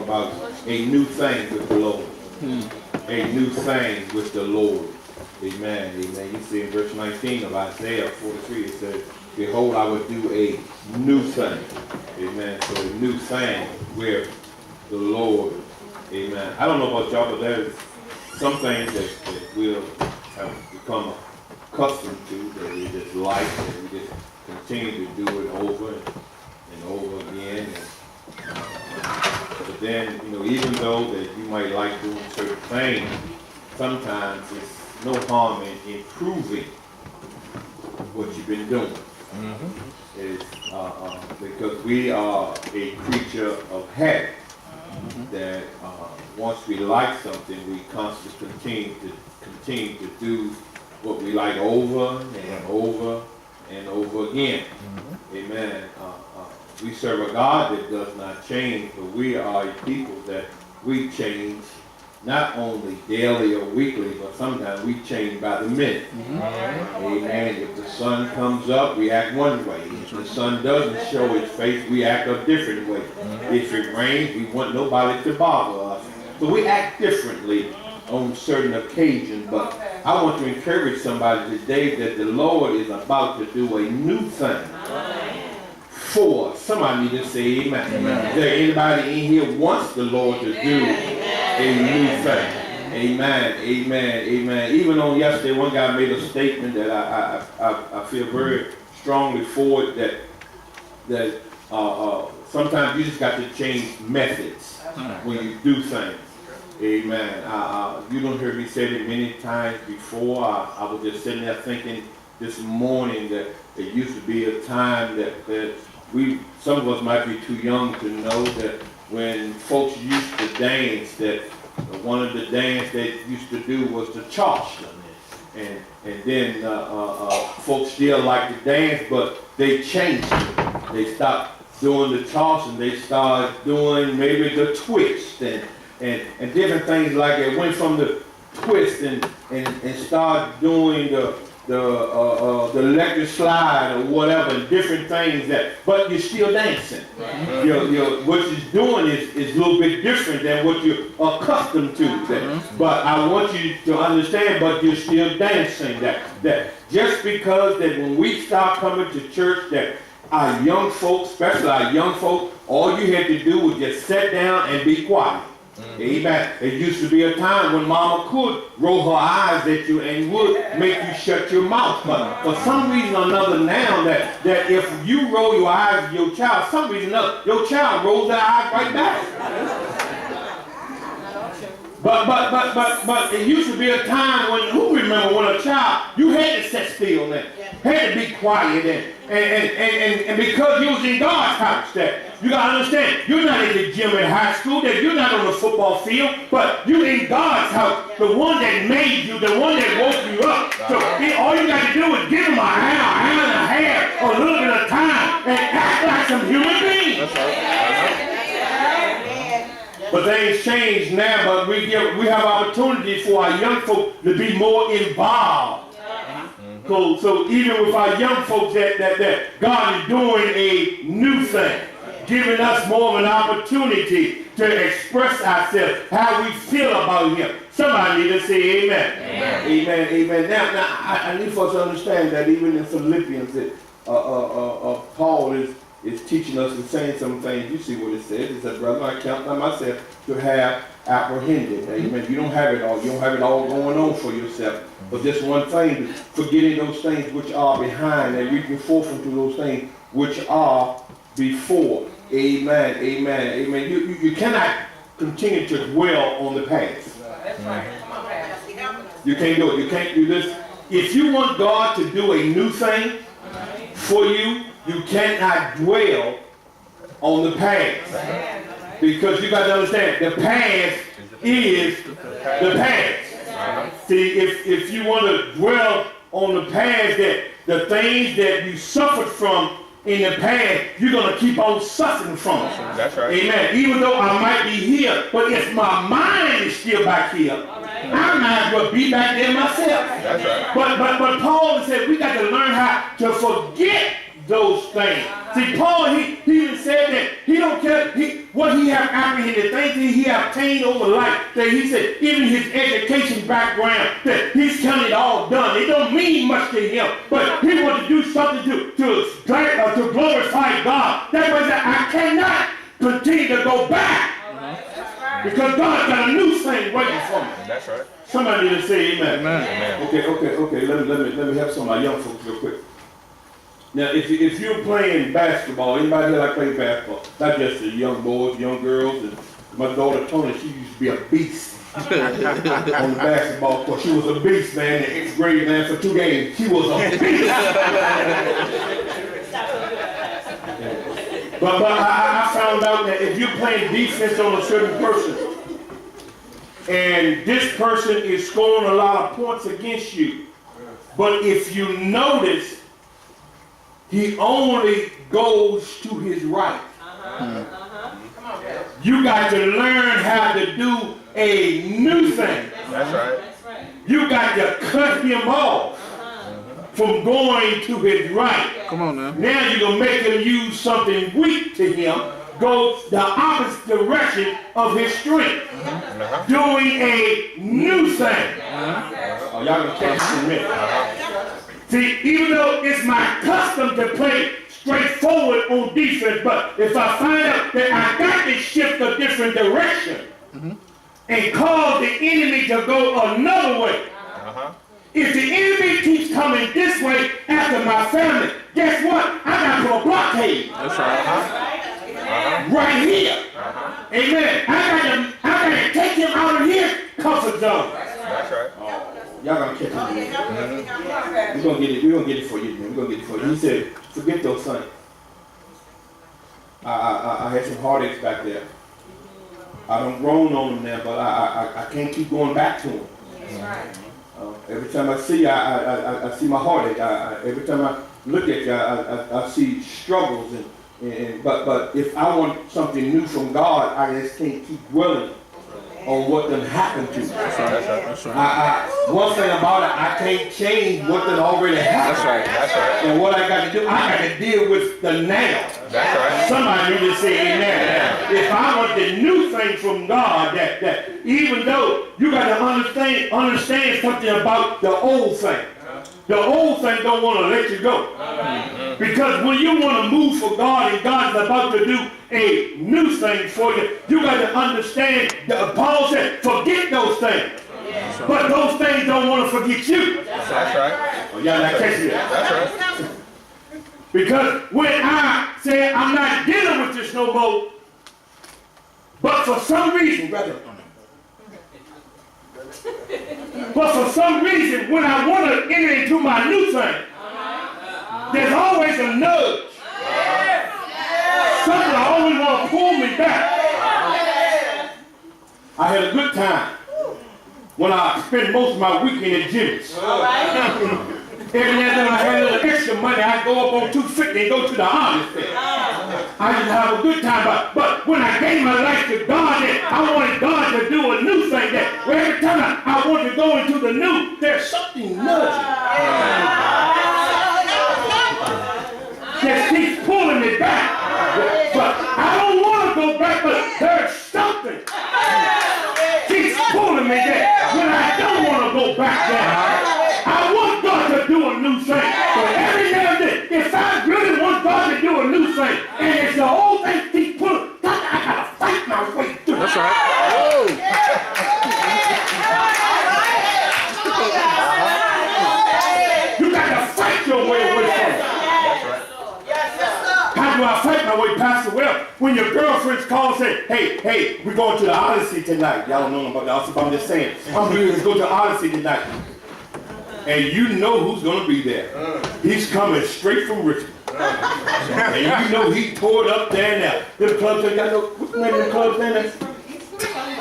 about a new thing with the Lord. A new thing with the Lord. Amen. Amen. You see in verse 19 of Isaiah 43, it says, behold, I will do a new thing. Amen. So a new thing with the Lord. Amen. I don't know about y'all, but there's some things that we'll have become accustomed to, that we just like, that we just continue to do it over and over again. But then, even though that you might like doing certain things, sometimes it's no harm in improving what you've been doing. It's, because we are a creature of habit, that once we like something, we constantly continue to do what we like over and over and over again. Amen. We serve a God that does not change, but we are a people that we change not only daily or weekly, but sometimes we change by the minute. Amen. If the sun comes up, we act one way. If the sun doesn't show its face, we act a different way. If it rains, we want nobody to bother us. So we act differently on certain occasions, but I want to encourage somebody today that the Lord is about to do a new thing for us. Somebody need to say amen. Is there anybody in here wants the Lord to do a new thing? Amen, amen, amen. Even on yesterday, one guy made a statement that I feel very strongly for it, that sometimes you just got to change methods when you do things. Amen. You don't hear me say it many times before. I was just sitting there thinking this morning that there used to be a time that some of us might be too young to know that when folks used to dance, that one of the dance they used to do was the Charleston. And then folks still like to dance, but they changed it. They stopped doing the Charleston. They started doing maybe the twist and different things like that. Went from the twist and started doing the electric slide or whatever, different things but you're still dancing. What you're doing is a little bit different than what you're accustomed to. But I want you to understand, but you're still dancing. That just because that when we start coming to church, that our young folks, especially our young folks, all you had to do was just sit down and be quiet. Amen. It used to be a time when mama could roll her eyes at you and would make you shut your mouth. But for some reason or another now, that if you roll your eyes at your child, some reason or another, your child rolls their eyes right back. But it used to be a time when, who remember when a child, you had to sit still and had to be quiet and because you was in God's house, that you gotta understand, you're not in the gym in high school, that you're not on the football field, but you're in God's house, the one that made you, the one that woke you up. So all you got to do is give them a hour and a half, or a little bit of time, and act like some human beings. But things change now, but we have opportunities for our young folks to be more involved. So even with our young folks, that God is doing a new thing, giving us more of an opportunity to express ourselves, how we feel about Him. Somebody need to say amen. Amen, amen. Now I need for us to understand that even in Philippians, that Paul is teaching us and saying some things. You see what it says. It says, brother, I count on myself to have apprehended. Amen. You don't have it all. You don't have it all going on for yourself. But just one thing, forgetting those things which are behind and reaching forth into those things which are before. Amen. Amen. Amen. You cannot continue to dwell on the past. That's right. You can't do it. You can't do this. If you want God to do a new thing for you, you cannot dwell on the past. Because you got to understand, the past is the past. See, if you want to dwell on the past, that the things that you suffered from in the past, you're going to keep on suffering from it. That's right. Amen. Even though I might be here, but if my mind is still back here, I might as well be back there myself. That's right. But Paul said we got to learn how to forget those things See, Paul, he even said that he don't care what he have apprehended, things that he have obtained over life, that he said, even his education background, that he's counted it all done. It don't mean much to him, but he wants to do something to glorify God. That was that I cannot continue to go back. Because God got a new thing waiting for me. That's right. Somebody need to say amen. Amen. Okay. Let me help some of my young folks real quick. Now, if you're playing basketball, anybody here like playing basketball? Not just the young boys, young girls. And my daughter Tony, she used to be a beast on the basketball court. She was a beast, man. In 8th grade, man, for 2 games, she was a beast. But I found out that if you're playing defense on a certain person, and this person is scoring a lot of points against you, but if you notice, he only goes to his right. You got to learn how to do a new thing. That's right. You got to cut him off from going to his right. Come on now. Now you're going to make him use something weak to him, go the opposite direction of his strength. Doing a new thing. Oh, y'all going to catch this in a minute. See, even though it's my custom to play straightforward on defense, but if I find out that I got to shift a different direction and cause the enemy to go another way, if the enemy keeps coming this way after my family, guess what? I got to put a blockade. That's right. Right here. Amen. I got to take him out of his comfort zone. That's right. Y'all gonna catch it. We're gonna get it for you, man. We're gonna get it for you. He said, forget those things. I had some heartaches back there. I don't groan on them now, but I can't keep going back to them. Every time I see you, I see my heartache. Every time I look at you, I see struggles. But if I want something new from God, I just can't keep dwelling on what done happened to me. That's right. One thing about it, I can't change what done already happened. That's right. And what I got to do, I got to deal with the now. That's right. Somebody need to say amen. If I want the new thing from God, that even though you got to understand something about the old thing. The old thing don't want to let you go. Because when you want to move for God and God's about to do a new thing for you, you got to understand that Paul said, forget those things. But those things don't want to forget you. That's right. Oh, y'all not catching that. That's right. Because when I said I'm not dealing with this no more, but for some reason, when I want to enter into my new thing, there's always a nudge. Something always want to pull me back. I had a good time when I spent most of my weekend at Jimmy's. Every now and then I had a little extra money, I'd go up on 250 and go to the harvest fair. I just have a good time, but when I gave my life to God, I wanted God to do a new thing. That every time I want to go into the new, there's something nudging. That keeps pulling me back. But I don't want to go back, but there's something keeps pulling me there. When I don't want to go back there, I want God to do a new thing. But every now and then, if I really want God to do a new thing, and it's the old thing keep pulling, I gotta fight my way through. That's right. You gotta fight your way away from it. How do I fight my way, Pastor? Well, when your girlfriends call and say, hey, we're going to the Odyssey tonight. Y'all don't know about the Odyssey, but I'm just saying. I'm going to go to the Odyssey tonight. And you know who's going to be there. He's coming straight from Richmond. And you know he tore it up there now. Them clubs, y'all know, what's the name of the clubs there?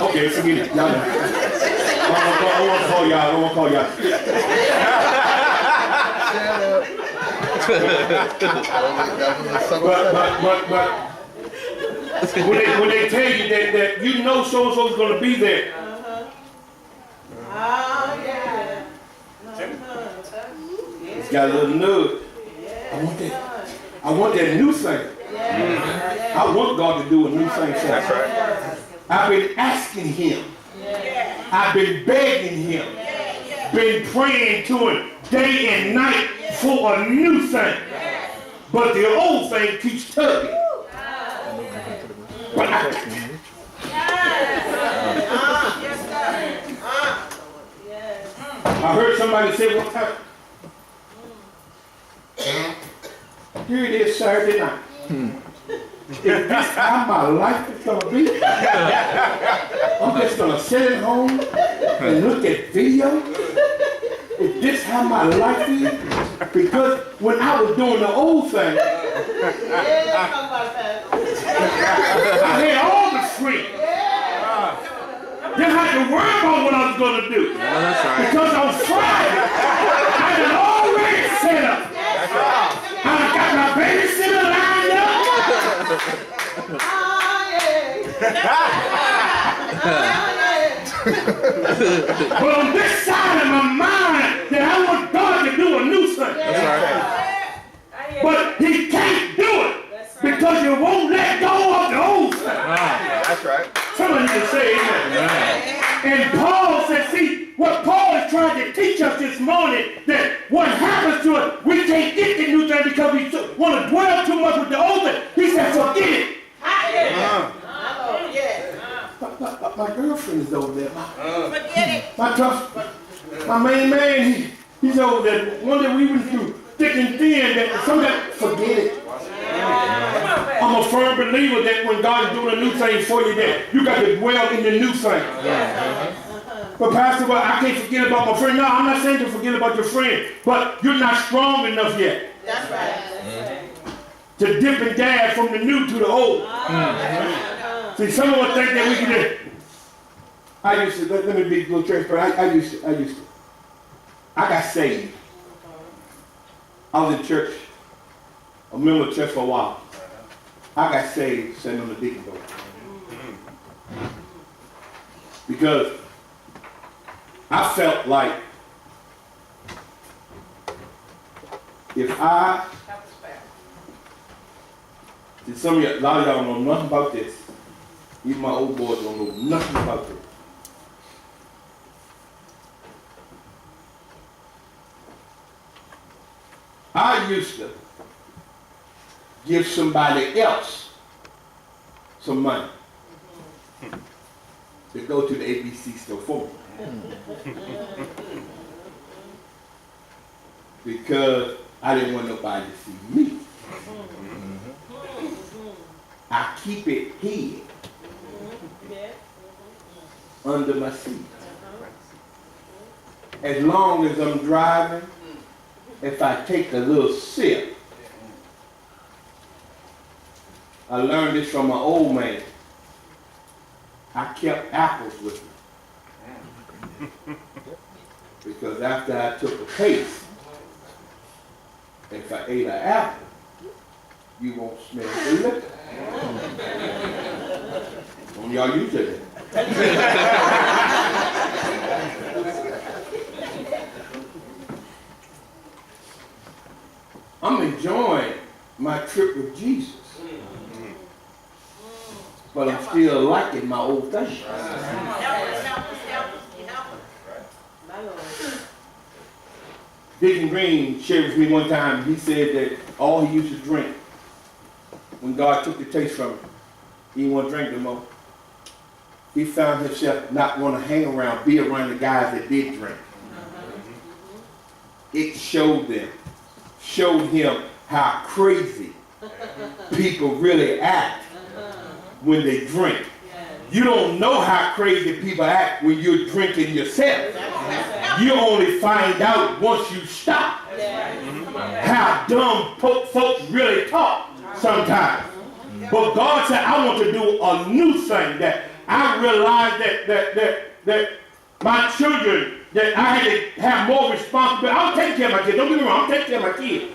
Okay, forget it. Y'all know. I don't want to call y'all. But when they tell you that you know so-and-so's going to be there. It's got a little nudge. I want that. I want that new thing. I want God to do a new thing for me. That's right. I've been asking him. I've been begging him. Been praying to him day and night for a new thing. But the old thing keeps tugging. But I heard somebody say one time, here it is Saturday night. If this how my life is going to be, I'm just going to sit at home and look at video. If this how my life is, because when I was doing the old thing, I had all the free. Didn't have to worry about what I was going to do. That's right. Because on Friday, I had already set up. I got my babysitter lined up. But on this side of my mind, that I want God to do a new thing. That's right. But he can't do it because you won't let go of the old thing. That's right. Somebody can say amen. And Paul said, see, what Paul is trying to teach us this morning, that what happens to us, we can't get the new thing because we want to dwell too much with the old thing. He said, forget it. My girlfriend is over there. My main man, he's over there. One that we went through thick and thin, that somebody forget it. I'm a firm believer that when God is doing a new thing for you, that you got to dwell in the new thing. But Pastor, well, I can't forget about my friend. No, I'm not saying to forget about your friend, but you're not strong enough yet. That's right. To dip and dab from the new to the old. See, some of us think that we can just, I used to, let me be a little transparent. I used to. I got saved. I was in church, a member of church for a while. I got saved sitting on the deacon door. Because I felt like if I, some of y'all, a lot of y'all don't know nothing about this. Even my old boys don't know nothing about this. I used to give somebody else some money to go to the ABC store for me. Because I didn't want nobody to see me. I keep it hid under my seat. As long as I'm driving, if I take a little sip, I learned this from my old man. I kept apples with me. Because after I took a taste, if I ate an apple, you won't smell the liquor. Don't y'all use it. I'm enjoying my trip with Jesus. But I'm still liking my old thing. Deacon Greene shared with me one time, he said that all he used to drink, when God took the taste from him, he didn't want to drink no more. He found himself not want to hang around, be around the guys that did drink. It showed him how crazy people really act when they drink. You don't know how crazy people act when you're drinking yourself. You only find out once you stop how dumb folks really talk sometimes. But God said, I want to do a new thing. That I realized that my children, that I had to have more responsibility. I'm taking care of my kids. Don't get me wrong, I'm taking care of my kids.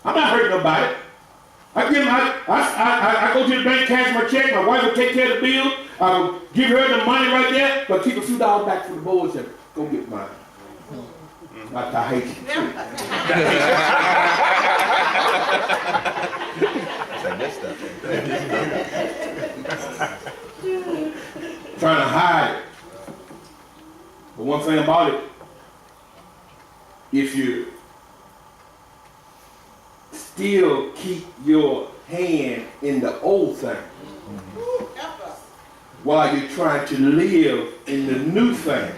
I'm not hurting nobody. I go to the bank, cash my check, my wife will take care of the bill, I will give her the money right there, but keep a few dollars back for the boys and go get mine. I hate you too. Say this stuff. Trying to hide it. But one thing about it, if you still keep your hand in the old thing while you're trying to live in the new thing,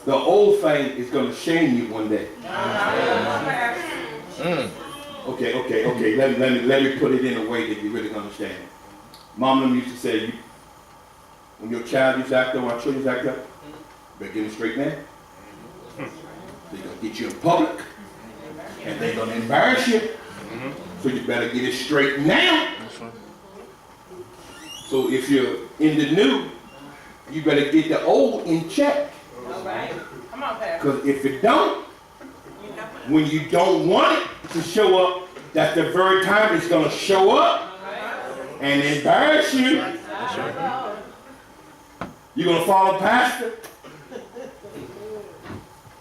the old thing is going to shame you one day. Okay. Let me put it in a way that you really understand. Mom and them used to say, when your child is acting, when our children's acting, you better get them straight now. They're going to get you in public, and they're going to embarrass you. So you better get it straight now. So if you're in the new, you better get the old in check. All right. Come on, Pastor. Because if it don't, when you don't want it to show up, that's the very time it's going to show up and embarrass you. You're going to follow pastor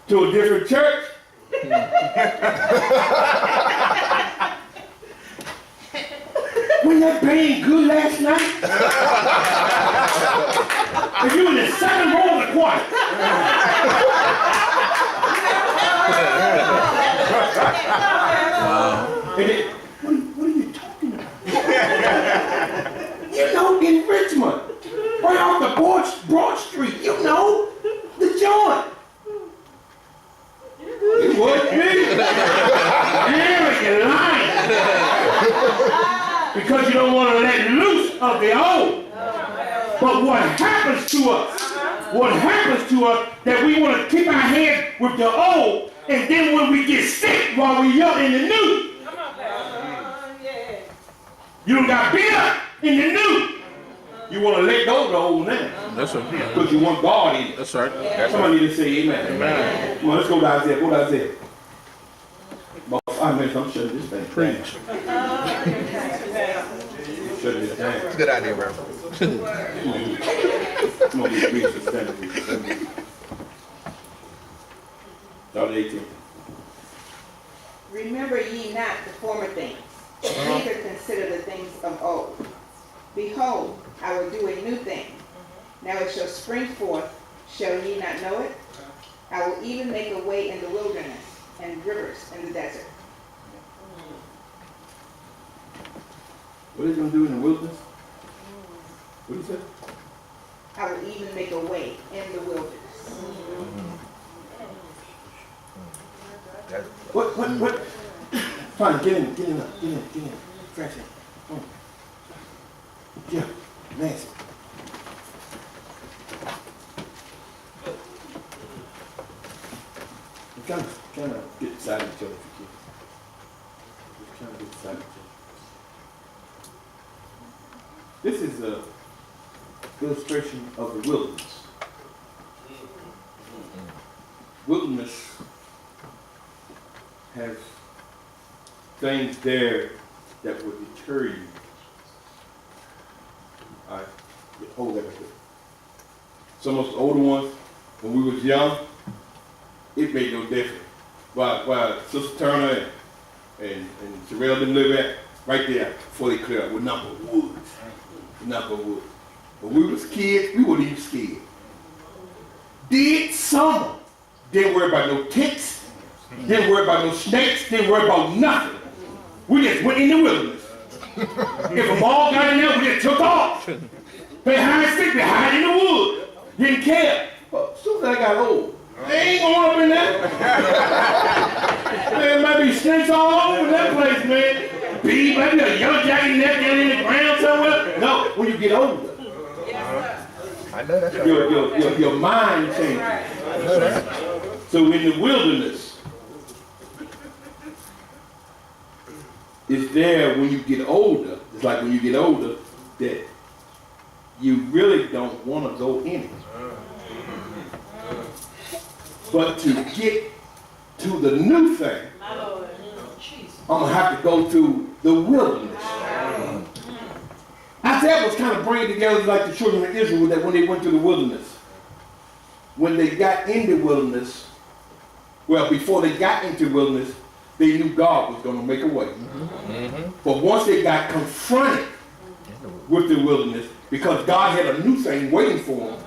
to a different church. Wasn't that band good last night? If you in the second row of the choir. And then, what are you talking about? You know, in Richmond, right off the Broad Street, you know, the joint. It wasn't me. Damn, you're lying. Because you don't want to let loose of the old. But what happens to us, that we want to keep our head with the old, and then when we get sick while we're young in the new, you don't got beat up in the new. You want to let go of the old now. That's right. Because you want God in it. That's right. Somebody need to say amen. Amen. Come on, let's go to Isaiah. Go to Isaiah. About 5 minutes, I'm shutting this thing. Preach. Shutting this down. It's a good idea, bro. Come on, you preach the standard. Start at 18. Remember ye not the former things, neither consider the things of old. Behold, I will do a new thing. Now it shall spring forth. Shall ye not know it? I will even make a way in the wilderness and rivers in the desert. What are you going to do in the wilderness? What did you say? I will even make a way in the wilderness. What? Fine, get in. Fresh in. Come on. Yeah, Nancy. I'm trying to get beside each other if you can. Just trying to get beside each other. This is an illustration of the wilderness. Wilderness has things there that would deter you. All right, hold that right there. Some of us older ones, when we was young, it made no difference. While Sister Turner and Sherelle didn't live at, right there, before they clear up, with nothing but woods. When we was kids, we weren't even scared. Did summer. Didn't worry about no ticks, didn't worry about no snakes, didn't worry about nothing. We just went in the wilderness. If a ball got in there, we just took off. They hide and seek, they hide in the wood. Didn't care. But as soon as I got old, they ain't going up in there. There might be snakes all over that place, man. Bee, maybe a yellow jacket neck down in the ground somewhere. No, when you get older. I know that's right. Your mind changes. I know that. So in the wilderness, it's there when you get older. It's like when you get older that you really don't want to go in it. But to get to the new thing, I'm going to have to go through the wilderness. Isaiah was kind of bringing together like the children of Israel that when they went to the wilderness. When they got in the wilderness, Well, before they got into the wilderness, they knew God was going to make a way. But once they got confronted with the wilderness, because God had a new thing waiting for them,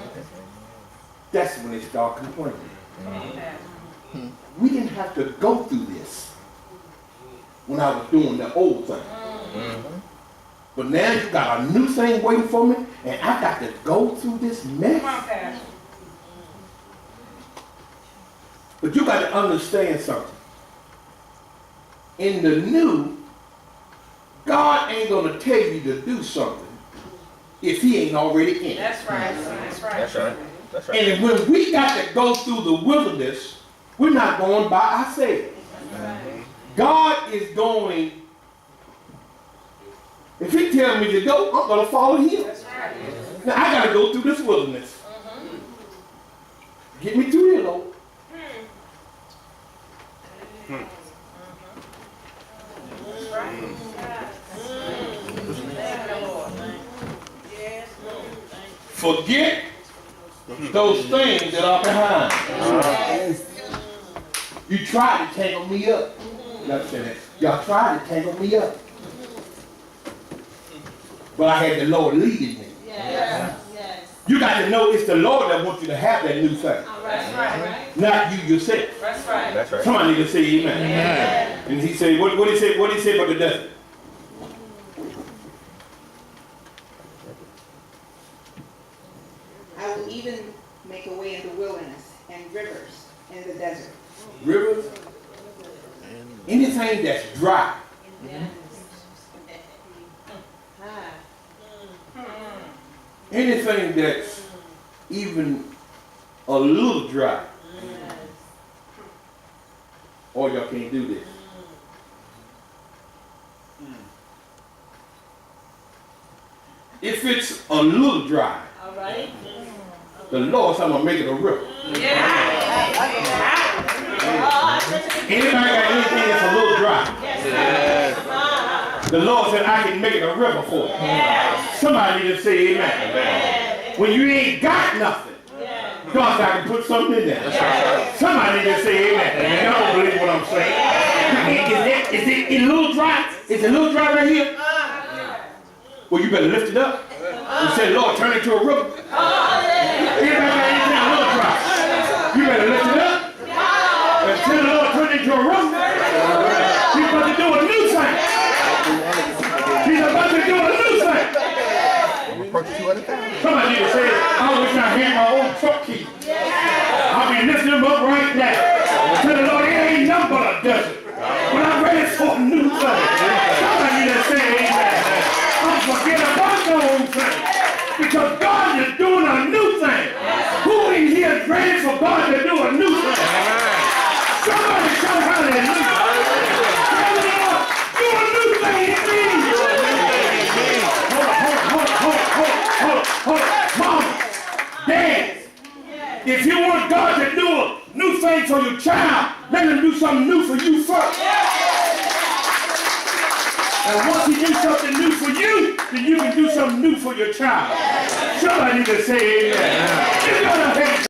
that's when they started complaining. We didn't have to go through this when I was doing the old thing. But now you got a new thing waiting for me, and I got to go through this mess. Come on, Pastor. But you got to understand something. In the new, God ain't going to tell you to do something if he ain't already in it. That's right. That's right. That's right. That's right. And when we got to go through the wilderness, we're not going by ourselves. God is going, if he tells me to go, I'm going to follow him. That's right. Now I got to go through this wilderness. Get me through here, Lord. That's right. Forget those things that are behind. You tried to tangle me up. Y'all tried to tangle me up. But I had the Lord leading me. You got to know it's the Lord that wants you to have that new thing. That's right. Not you yourself. That's right. That's right. Somebody need to say amen. And he said, what did he say about the desert? I will even make a way in the wilderness and rivers in the desert. Rivers? Anything that's dry. Anything that's even a little dry. Or y'all can't do this. If it's a little dry, the Lord said I'm going to make it a river. Anybody got anything that's a little dry? The Lord said I can make it a river for you. Somebody need to say amen. When you ain't got nothing, God said I can put something in there. Somebody need to say amen. Y'all don't believe what I'm saying. Is it a little dry? Is it a little dry right here? Well, you better lift it up and say, Lord, turn it to a river. Anybody got anything a little dry? You better lift it up and tell the Lord, turn it into a river. He's about to do a new thing. He's about to do a new thing. Somebody need to say, I wish I had my own truck key. I'll be lifting them up right now. Tell the Lord, it ain't nothing but a desert. But I'm ready for a new thing. Somebody need to say amen. I'm forgetting about the old thing. Because God is doing a new thing. Who in here is ready for God to do a new thing? Somebody shout hallelujah. Tell the Lord, do a new thing in me. Hold on. Mom, Dad, if you want God to do a new thing for your child, let him do something new for you first. And once he do something new for you, then you can do something new for your child. Somebody need to say amen.